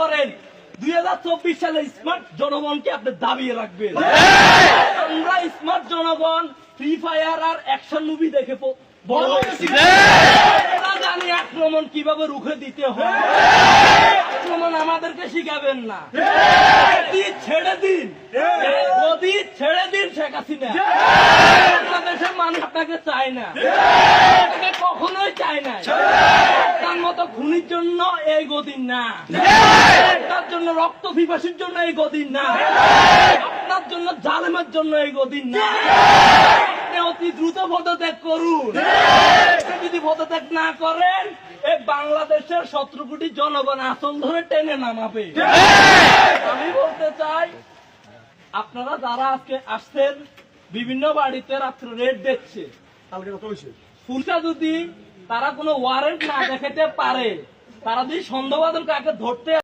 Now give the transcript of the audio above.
করেন 2024 সালে স্মার্ট জনগণকে আপনি দাবিয়ে রাখবেন। আমরা স্মার্ট জনগণ ফ্রি ফায়ার আর অ্যাকশন মুভি দেখে বড় হয়েছি। আমরা জানি আক্রমণ কিভাবে রুখে দিতে হয়। আক্রমণ আমাদেরকে শিখাবেন না। ছেড়ে দিন, গদি ছেড়ে দিন শেখ হাসিনা। বাংলাদেশের মানুষ আপনাকে চায় না, আপনাকে কখনোই চায় না। তার মতো খুনির জন্য এই গদি না, তার জন্য রক্ত পিপাসুর জন্য এই গদি না, আপনার জন্য জালেমের জন্য এই গদি না। আপনি অতি দ্রুত পদত্যাগ করুন। যদি পদত্যাগ না করেন, এই বাংলাদেশের 17 কোটি জনগণ আসল ধরে টেনে নামাবে। আমি বলতে চাই, আপনারা যারা আজকে আসছেন, বিভিন্ন বাড়িতে রাত্রে রেড দেখছে, পুলিশা যদি তারা কোনো ওয়ারেন্ট না দেখাতে পারে, তারা যদি সন্দেহবাদীকে ধরতে